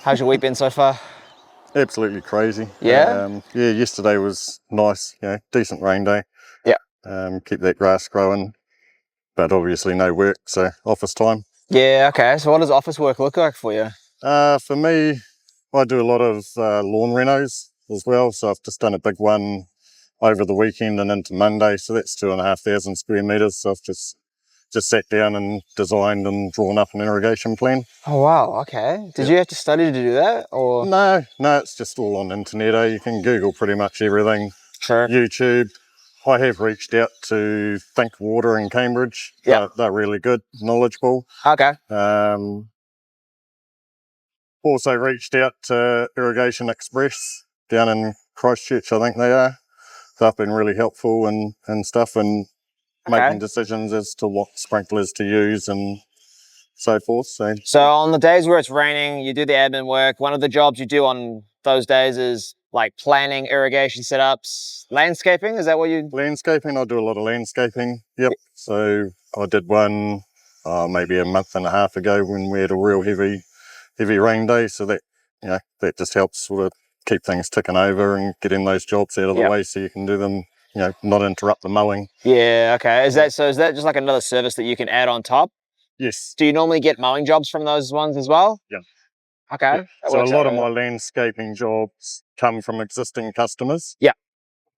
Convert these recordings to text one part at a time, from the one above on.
How's your week been so far? Absolutely crazy. Yeah? Yeah, yesterday was nice, decent rain day. Yeah. Keep that grass growing, but obviously no work, so office time. Yeah, okay. So what does office work look like for you? For me, I do a lot of lawn renos as well, so I've just done a big one over the weekend and into Monday, so that's 2,500 square metres. So I've just sat down and designed and drawn up an irrigation plan. Oh, wow. Okay. Did you have to study to do that, or? No, it's just all on the internet. You can Google pretty much everything. Sure. YouTube. I have reached out to Think Water in Cambridge. Yeah. They're really good, knowledgeable. Okay. Also reached out to Irrigation Express down in Christchurch, I think they are. They've been really helpful and stuff, and making decisions as to what sprinklers to use and so forth. So on the days where it's raining, you do the admin work. One of the jobs you do on those days is like planning irrigation setups, landscaping. Is that what you? Landscaping, I do a lot of landscaping. Yep. So I did one maybe a month and a half ago when we had a real heavy rain day. So that that just helps sort of keep things ticking over and getting those jobs out of the way so you can do them. Not interrupt the mowing. Yeah. Okay. Is that just like another service that you can add on top? Yes. Do you normally get mowing jobs from those ones as well? Yeah. Okay. Yeah. So a lot of my landscaping jobs come from existing customers. Yeah.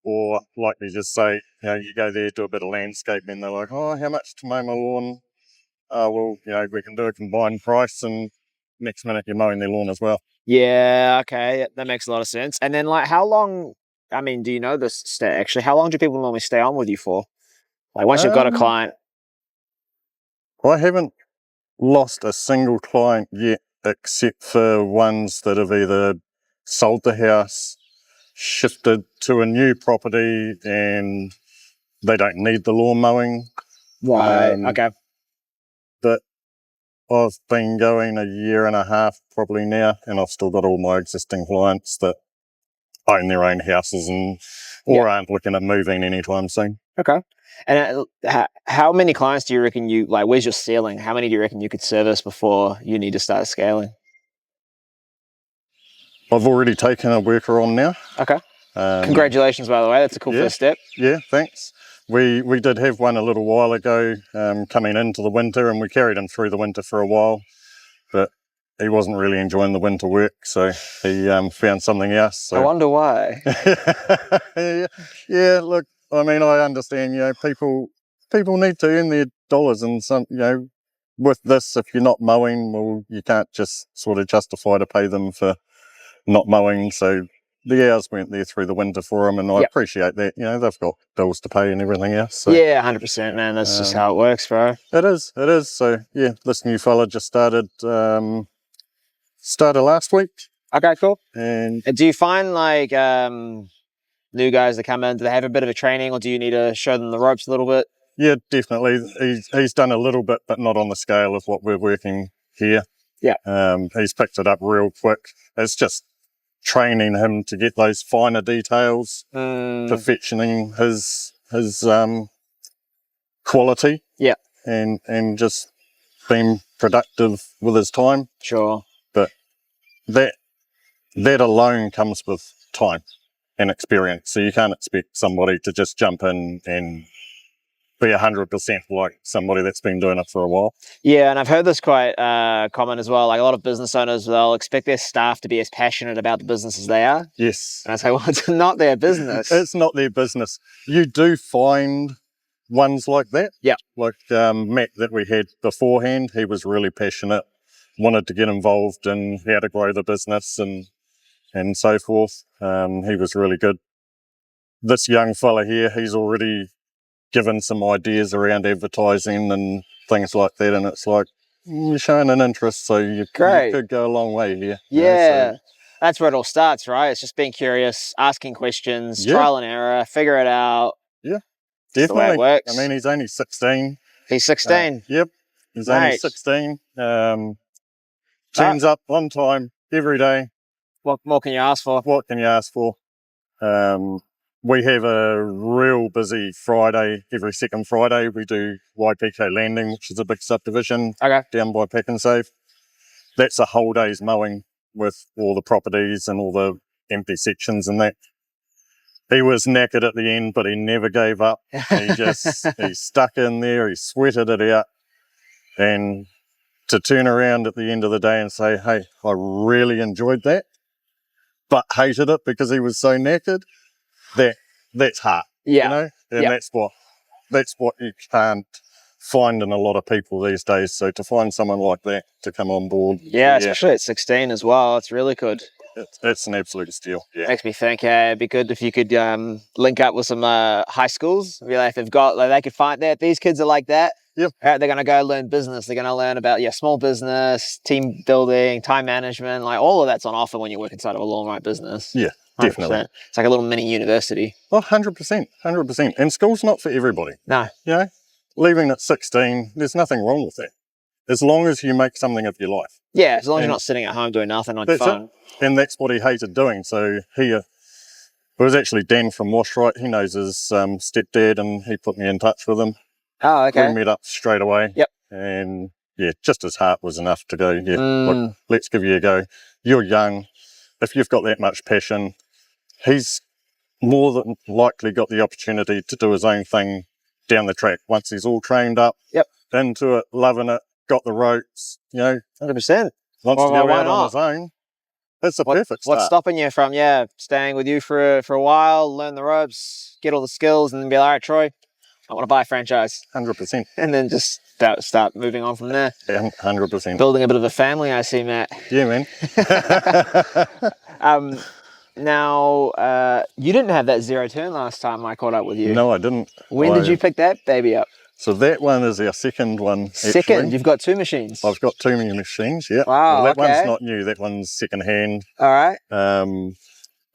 Or like you just say, you go there, do a bit of landscaping, and they're like, oh, how much to mow my lawn? Well, we can do a combined price, and next minute you're mowing their lawn as well. Yeah, okay, that makes a lot of sense. And then, like, how long, I mean, do you know this stat actually? How long do people normally stay on with you for? Like, once you've got a client? I haven't lost a single client yet, except for ones that have either sold the house, shifted to a new property, and they don't need the lawn mowing. Right, okay. But I've been going a year and a half probably now, and I've still got all my existing clients that own their own houses or aren't looking at moving anytime soon. Okay. And how many clients do you reckon where's your ceiling? How many do you reckon you could service before you need to start scaling? I've already taken a worker on now. Okay. Congratulations, by the way. That's a cool first step. Yeah, thanks. We did have one a little while ago coming into the winter, and we carried him through the winter for a while, but he wasn't really enjoying the winter work, so he found something else. So. I wonder why. Yeah, look, I mean, I understand, people need to earn their dollars, and some, with this, if you're not mowing, well, you can't just sort of justify to pay them for not mowing, so the hours weren't there through the winter for them, and I appreciate that. They've got bills to pay and everything else. So. Yeah, 100%, man. That's just how it works, bro. It is. So, yeah, this new fella just started last week. Okay, cool. And do you find, like, new guys that come in, do they have a bit of a training, or do you need to show them the ropes a little bit? Yeah, definitely. He's done a little bit, but not on the scale of what we're working here. Yeah. He's picked it up real quick. It's just training him to get those finer details, perfectioning his quality. Yeah. And just being productive with his time. Sure. But that alone comes with time and experience. So you can't expect somebody to just jump in and be 100% like somebody that's been doing it for a while. Yeah, and I've heard this quite common as well. Like, a lot of business owners, they'll expect their staff to be as passionate about the business as they are. Yes. And I say, well, it's not their business. It's not their business. You do find ones like that. Yeah. Like Matt that we had beforehand, he was really passionate, wanted to get involved in how to grow the business and so forth. He was really good. This young fella here, he's already given some ideas around advertising and things like that, and it's like, you're showing an interest, so you could go a long way here. Yeah, that's where it all starts, right? It's just being curious, asking questions, trial and error, figure it out. Yeah, definitely. That's the way it works. I mean, he's only 16. He's 16? Yep, he's only 16. Turns up on time every day. What more can you ask for? What can you ask for? We have a real busy Friday. Every second Friday, we do Waipiko Landing, which is a big subdivision down by Pack and Save. That's a whole day's mowing with all the properties and all the empty sections and that. He was knackered at the end, but he never gave up. He stuck in there, he sweated it out. And to turn around at the end of the day and say, hey, I really enjoyed that, but hated it because he was so knackered, that's heart, Yeah. you know? And that's what you can't find in a lot of people these days. So to find someone like that to come on board. Yeah, especially at 16 as well. It's really good. It's an absolute steal. Yeah. Makes me think, it'd be good if you could link up with some high schools. Be like, if they've got, like, they could find that these kids are like that. Yep. They're going to go learn business. They're going to learn about small business, team building, time management. Like all of that's on offer when you work inside of a Lawn Rite business. Yeah, 100%. definitely. It's like a little mini university. Oh, 100%, 100%. And school's not for everybody. No. You know, leaving at 16, there's nothing wrong with that. As long as you make something of your life. Yeah, as long as you're not sitting at home doing nothing on your phone. And that's what he hated doing. So it was actually Dan from Lawn Rite. He knows his stepdad, and he put me in touch with him. Oh, okay. We met up straight away. Yep. And just his heart was enough to go, look, let's give you a go. You're young. If you've got that much passion, he's more than likely got the opportunity to do his own thing down the track once he's all trained up. Yep. Into it, loving it, got the ropes, 100%. Wants to go out on his own. It's a perfect start. What's stopping you from, staying with you for a while, learn the ropes, get all the skills, and then be like, all right, Troy, I want to buy a franchise. 100%. And then just start moving on from there. Yeah, 100%. Building a bit of a family, I see, Matt. Yeah, man. Now, you didn't have that zero turn last time I caught up with you. No, I didn't. When did you pick that baby up? So that one is our second one. Second? Actually. You've got two machines? I've got two machines, yeah. Wow, well, that one's not new. That one's second hand. All right.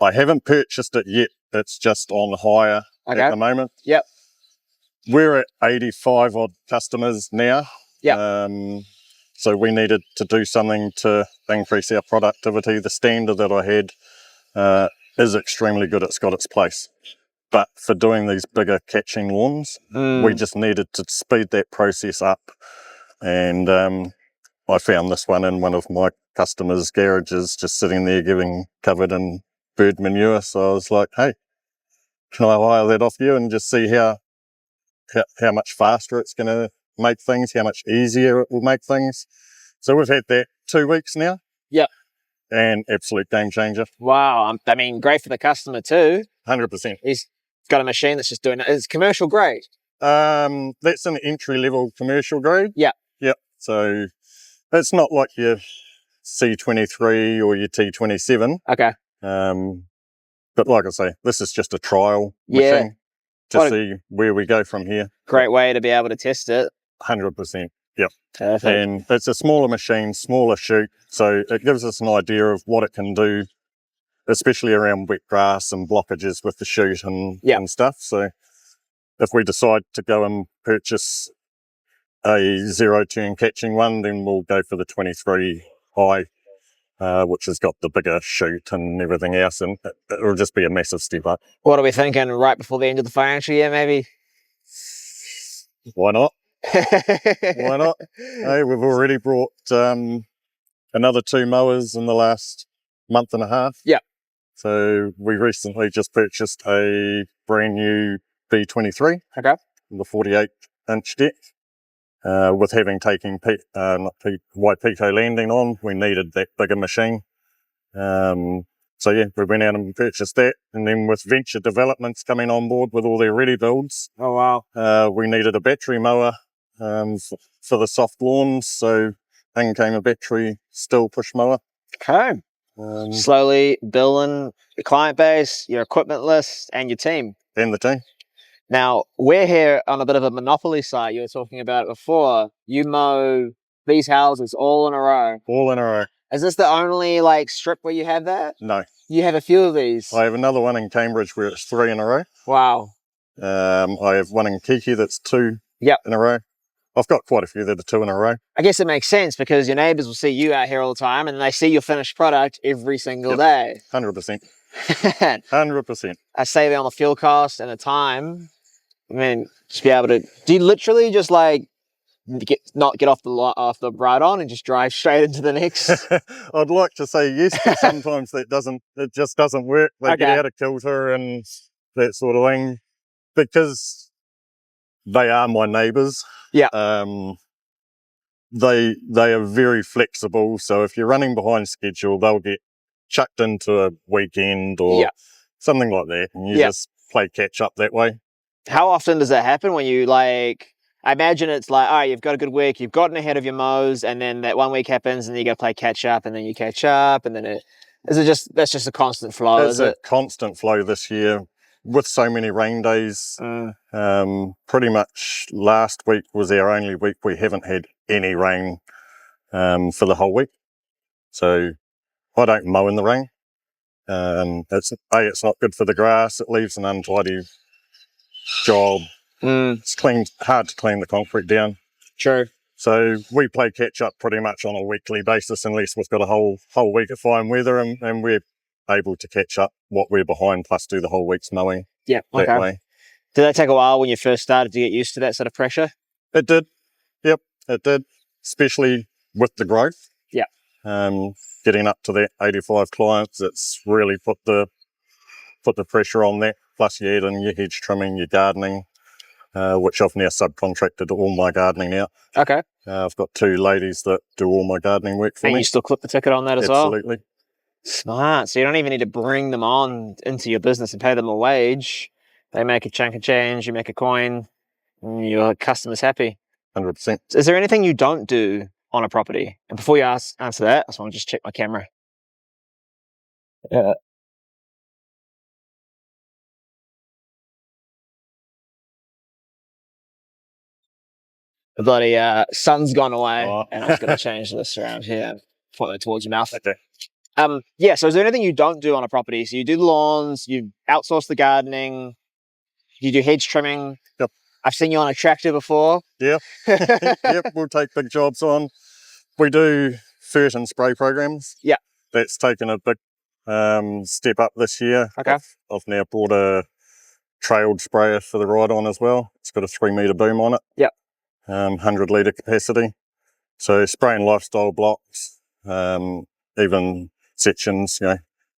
I haven't purchased it yet. It's just on hire at the moment. Yep. We're at 85 odd customers now. Yeah. So we needed to do something to increase our productivity. The standard that I had is extremely good. It's got its place. But for doing these bigger catching lawns, we just needed to speed that process up. And I found this one in one of my customers' garages, just sitting there covered in bird manure. So I was like, hey, can I hire that off you and just see how much faster it's going to make things, how much easier it will make things. So we've had that 2 weeks now. Yeah. And absolute game changer. Wow. I mean, great for the customer too. 100%. He's got a machine that's just doing it. It's commercial grade. That's an entry-level commercial grade. Yeah. Yep. So it's not like your C23 or your T27. Okay. But like I say, this is just a trial machine to see where we go from here. Great way to be able to test it. 100%. Yep. Perfect. And it's a smaller machine, smaller chute, so it gives us an idea of what it can do, especially around wet grass and blockages with the chute and stuff. So if we decide to go and purchase a zero turn catching one, then we'll go for the 23 high, which has got the bigger chute and everything else, and it'll just be a massive step up. What are we thinking right before the end of the financial year, maybe? Why not? Why not? Hey, we've already brought another 2 mowers in the last month and a half. Yeah. So we recently just purchased a brand new B23. Okay. The 48-inch deck. With having taken Waipiko Landing on, we needed that bigger machine. So yeah, we went out and purchased that. And then with Venture Developments coming on board with all their ready builds. Oh, wow. We needed a battery mower for the soft lawns. So in came a battery still push mower. Okay. Slowly building your client base, your equipment list, and your team. And the team. Now, we're here on a bit of a monopoly site. You were talking about it before. You mow these houses all in a row. All in a row. Is this the only strip where you have that? No. You have a few of these. I have another one in Cambridge where it's 3 in a row. Wow. I have one in Kiki that's 2 in a row. I've got quite a few that are 2 in a row. I guess it makes sense because your neighbours will see you out here all the time and they see your finished product every single day. 100%. 100%. I save on the fuel cost and the time. I mean, just be able to... Do you literally just not get off the ride on and just drive straight into the next? I'd like to say yes, but sometimes it just doesn't work. They get Okay. out of kilter and that sort of thing. Because they are my neighbours. Yeah. They are very flexible. So if you're running behind schedule, they'll get chucked into a weekend or something like that, and you just play catch up that way. How often does that happen when you like? I imagine it's like, all right, you've got a good week, you've gotten ahead of your mows, and then that 1 week happens, and then you go play catch up, and then you catch up, and then that's just a constant flow? It's a constant flow this year with so many rain days. Pretty much last week was our only week we haven't had any rain for the whole week. So I don't mow in the rain. It's not good for the grass. It leaves an untidy job. It's hard to clean the concrete down. True. So we play catch up pretty much on a weekly basis, unless we've got a whole week of fine weather, and we're able to catch up what we're behind, plus do the whole week's mowing. Yeah. That way. Did that take a while when you first started to get used to that sort of pressure? It did. Yep, it did. Especially with the growth. Yeah. Getting up to that 85 clients, it's really put the pressure on that. Plus you add in your hedge trimming, your gardening, which I've now subcontracted all my gardening out. Okay. I've got 2 ladies that do all my gardening work for me. And you still clip the ticket on that as well? Absolutely. Smart. So you don't even need to bring them on into your business and pay them a wage. They make a chunk of change, you make a coin, and your customer's happy. 100%. Is there anything you don't do on a property? And before you answer that, I just want to just check my camera. Yeah. The bloody sun's gone away, and I'm just going to change this around here. Point it towards your mouth. Okay. Yeah, so is there anything you don't do on a property? So you do the lawns, you outsource the gardening, you do hedge trimming. Yep. I've seen you on a tractor before. Yeah. Yep, we'll take big jobs on. We do fert and spray programs. Yeah. That's taken a big step up this year. Okay. I've now brought a trailed sprayer for the ride-on as well. It's got a 3-metre boom on it. Yeah. 100 litre capacity. So spraying lifestyle blocks, even sections,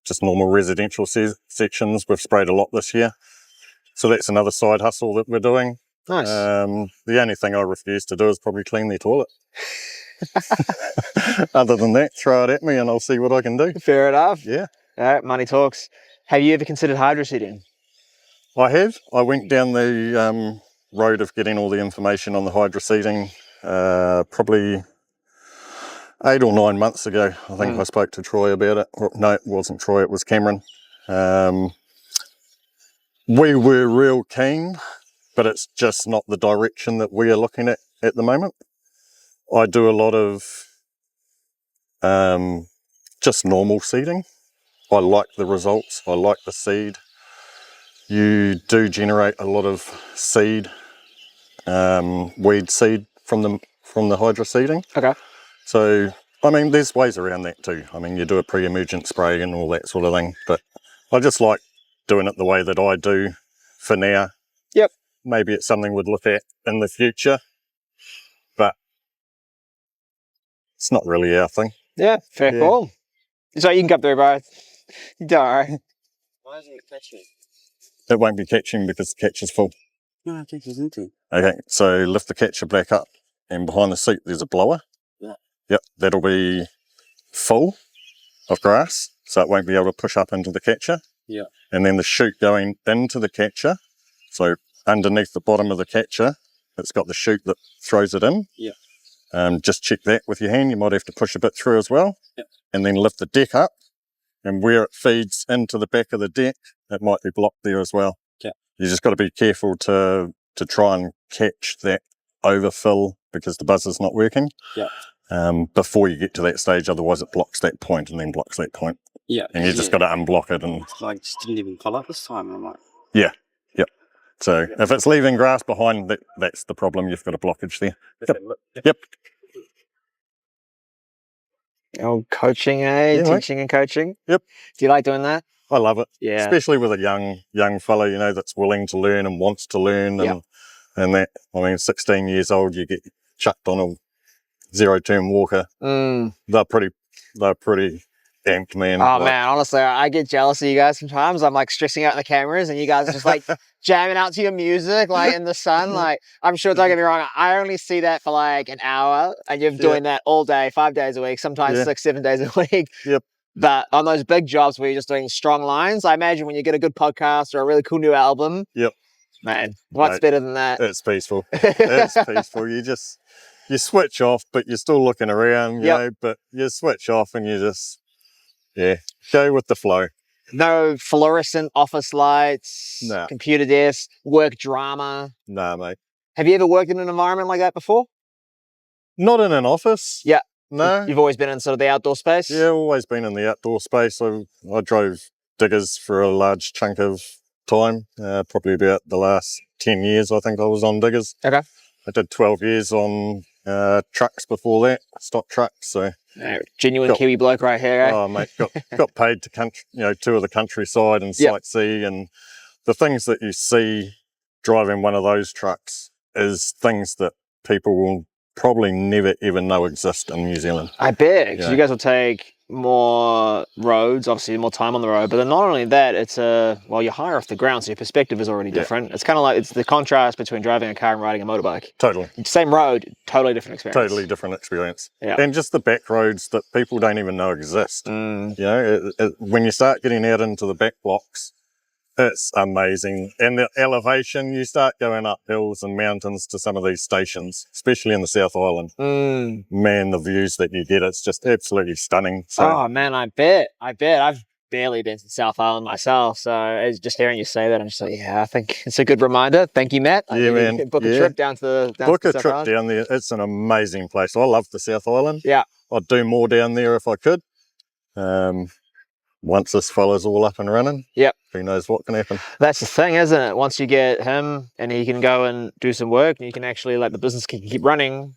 just normal residential sections. We've sprayed a lot this year. So that's another side hustle that we're doing. Nice. The only thing I refuse to do is probably clean their toilet. Other than that, throw it at me and I'll see what I can do. Fair enough. Yeah. All right, money talks. Have you ever considered hydro seeding? I have. I went down the road of getting all the information on the hydro seeding probably 8 or 9 months ago. I think I spoke to Troy about it. No, it wasn't Troy, it was Cameron. We were real keen, but it's just not the direction that we are looking at the moment. I do a lot of just normal seeding. I like the results. I like the seed. You do generate a lot of seed, weed seed from the hydro seeding. Okay. So, I mean, there's ways around that too. I mean, you do a pre-emergent spray and all that sort of thing, but I just like doing it the way that I do for now. Yep. Maybe it's something we'd look at in the future, but it's not really our thing. Yeah, fair call. So you can come through, bro. Don't worry. Why isn't it catching? It won't be catching because the catch is full. No, it catches empty. Okay, so lift the catcher back up and behind the seat there's a blower. Yeah. Yep, that'll be full of grass, so it won't be able to push up into the catcher. Yeah. And then the chute going into the catcher, so underneath the bottom of the catcher, it's got the chute that throws it in. Yeah. Just check that with your hand. You might have to push a bit through as well. Yep. And then lift the deck up, and where it feeds into the back of the deck, it might be blocked there as well. Yeah. You just got to be careful to try and catch that overfill because the buzzer's not working. Yeah. Before you get to that stage, otherwise it blocks that point and then blocks that point. Yeah. And you just got to unblock it. And Like, just didn't even fill up this time. I'm like, yeah, yep. So if it's leaving grass behind, that's the problem. You've got a blockage there. Yep. Oh, coaching, eh? Yeah, Teaching and coaching. Yep. Do you like doing that? I love it. Yeah. Especially with a young fella, that's willing to learn and wants to learn and that. I mean, 16 years old, you get chucked on a zero-turn walker. They're pretty amped, man. Oh man, honestly, I get jealous of you guys sometimes. I'm like stressing out in the cameras and you guys are just like jamming out to your music, like in the sun. Like, I'm sure, don't get me wrong, I only see that for like an hour and you're doing that all day, 5 days a week, sometimes 6, 7 days a week. Yep. But on those big jobs where you're just doing strong lines, I imagine when you get a good podcast or a really cool new album, man, what's better than that? It's peaceful. It's peaceful. You switch off, but you're still looking around, you know, but you switch off and you just, go with the flow. No fluorescent office lights, computer desks, work drama. Nah, mate. Have you ever worked in an environment like that before? Not in an office. Yeah. No. You've always been in sort of the outdoor space? Yeah, always been in the outdoor space. I drove diggers for a large chunk of time, probably about the last 10 years I think I was on diggers. Okay. I did 12 years on trucks before that, stock trucks. So genuine Kiwi bloke right here, eh? Oh, mate, got paid to tour the countryside and sightsee, and the things that you see driving one of those trucks is things that people will probably never ever know exist in New Zealand. I bet. So you guys will take more roads, obviously more time on the road, but then not only that, it's you're higher off the ground, so your perspective is already different. It's kind of like, it's the contrast between driving a car and riding a motorbike. Totally. Same road, totally different experience. Totally different experience. Yeah. And just the back roads that people don't even know exist. You know, when you start getting out into the back blocks, it's amazing. And the elevation, you start going up hills and mountains to some of these stations, especially in the South Island. Man, the views that you get, it's just absolutely stunning. So, oh man, I bet. I've barely been to South Island myself, so just hearing you say that, I'm just like, I think it's a good reminder. Thank you, Matt. Man. Book a trip down to Book a South trip Island. down there. It's an amazing place. I love the South Island. Yeah. I'd do more down there if I could. Once this fella's all up and running, who knows what can happen. That's the thing, isn't it? Once you get him and he can go and do some work, and you can actually, like, the business can keep running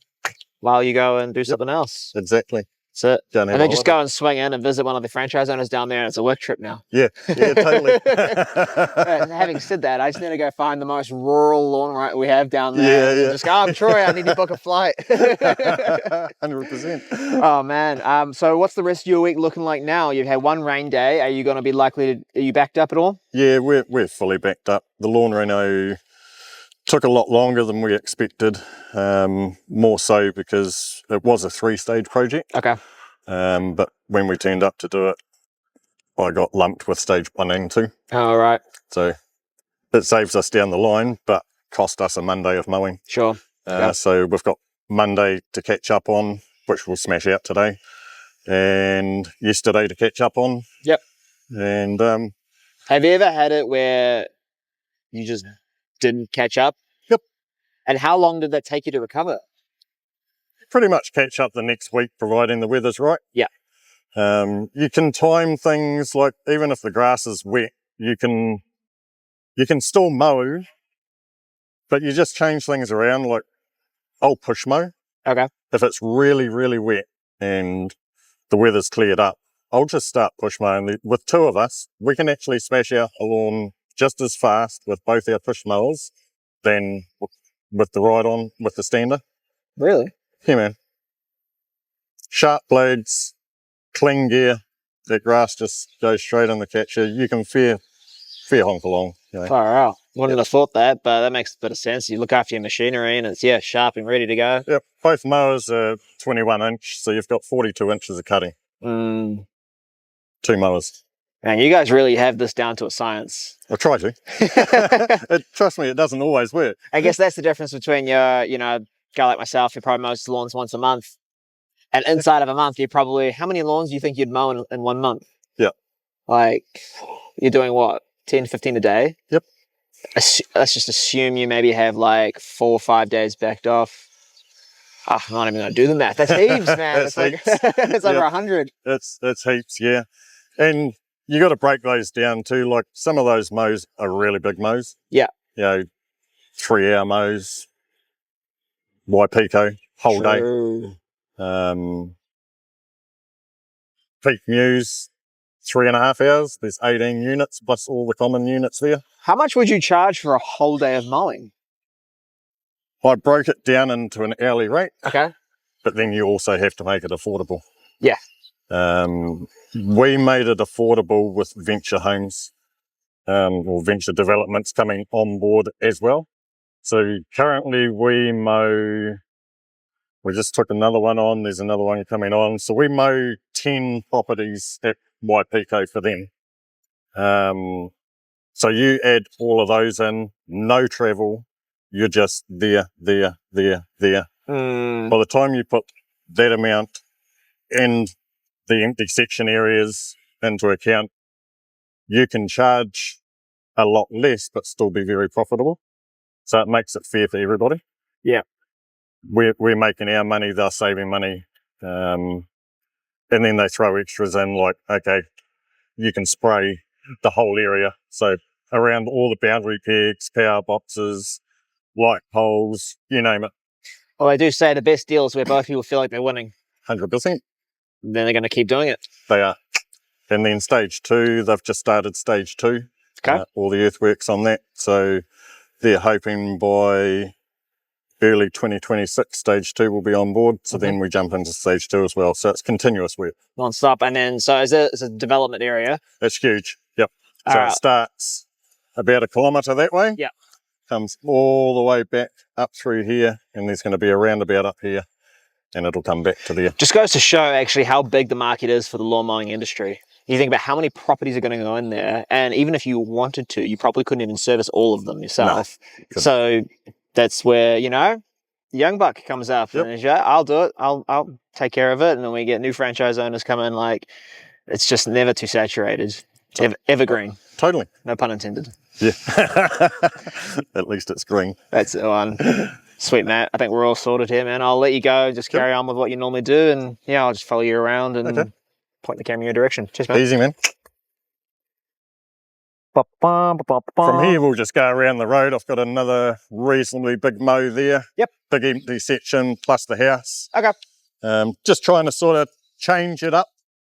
while you go and do something else. Exactly. That's it. And then just go and swing in and visit one of the franchise owners down there, and it's a work trip now. Yeah, totally. Having said that, I just need to go find the most rural lawn right we have down there. Yeah. Just go, I'm Troy, I need to book a flight. 100%. Oh man. So what's the rest of your week looking like now? You've had one rain day. Are you going to be are you backed up at all? Yeah, we're fully backed up. The lawn reno took a lot longer than we expected, more so because it was a 3-stage project. Okay. But when we turned up to do it, I got lumped with stage 1 and 2. Oh, right. So it saves us down the line, but cost us a Monday of mowing. Sure. So we've got Monday to catch up on, which we'll smash out today, and yesterday to catch up on. Yep. And have you ever had it where you just didn't catch up? Yep. And how long did that take you to recover? Pretty much catch up the next week, providing the weather's right. Yeah. You can time things, like even if the grass is wet, you can still mow, but you just change things around. Like, I'll push mow. Okay. If it's really, really wet and the weather's cleared up, I'll just start push mowing. With 2 of us, we can actually smash out a lawn just as fast with both our push mowers than with the ride-on, with the stander. Really? Yeah, man. Sharp blades, clean gear. That grass just goes straight in the catcher. You can fair honk along. You know. Far out. Wouldn't have thought that, but that makes a bit of sense. You look after your machinery and it's, sharp and ready to go. Yep. Both mowers are 21 inch, so you've got 42 inches of cutting. 2 mowers. Man, you guys really have this down to a science. I try to. Trust me, it doesn't always work. I guess that's the difference between your, guy like myself who probably mows lawns once a month. And inside of a month, how many lawns do you think you'd mow in 1 month? Yeah. Like, you're doing what? 10, 15 a day? Yep. Let's just assume you maybe have like 4 or 5 days backed off. I'm not even going to do the math. That's heaps, man. It's like, it's over 100. It's heaps, yeah. And you got to break those down too. Like, some of those mows are really big mows. Yeah. 3-hour mows, Waipiko, whole day. Peak Muse, 3.5 hours. There's 18 units plus all the common units there. How much would you charge for a whole day of mowing? I broke it down into an hourly rate, Okay. but then you also have to make it affordable. Yeah. We made it affordable with venture homes or venture developments coming on board as well. So currently we just took another one on, there's another one coming on. So we mow 10 properties at Waipiko for them. So you add all of those in, no travel, you're just there. By the time you put that amount and the empty section areas into account, you can charge a lot less but still be very profitable. So it makes it fair for everybody. Yeah. We're making our money, they're saving money. And then they throw extras in like, okay, you can spray the whole area. So around all the boundary pegs, power boxes, light poles, you name it. Well, they do say the best deal is where both people feel like they're winning. 100%. Then they're going to keep doing it. They are. And then stage 2, they've just started stage 2. Okay. All the earthworks on that. So they're hoping by early 2026, stage 2 will be on board. So then we jump into stage 2 as well. So it's continuous work. Non-stop. And then, so it's a development area. It's huge. Yep. So it starts about 1 kilometre that way. Yep. Comes all the way back up through here. And there's going to be a roundabout up here. And it'll come back to there. Just goes to show actually how big the market is for the lawn mowing industry. You think about how many properties are going to go in there. And even if you wanted to, you probably couldn't even service all of them yourself. No, so that's where, you know, young buck comes up and says, yeah, I'll do it. I'll take care of it. And then we get new franchise owners come in. Like, it's just never too saturated. Evergreen. Totally. No pun intended. Yeah. At least it's green. That's the one. Sweet, Matt. I think we're all sorted here, man. I'll let you go. Just carry on with what you normally do. And yeah, I'll just follow you around and point the camera in your direction. Cheers, man. Easy, man. From here, we'll just go around the road. I've got another reasonably big mow there. Yep. Big empty section plus the house. Okay. Just trying to sort of change it up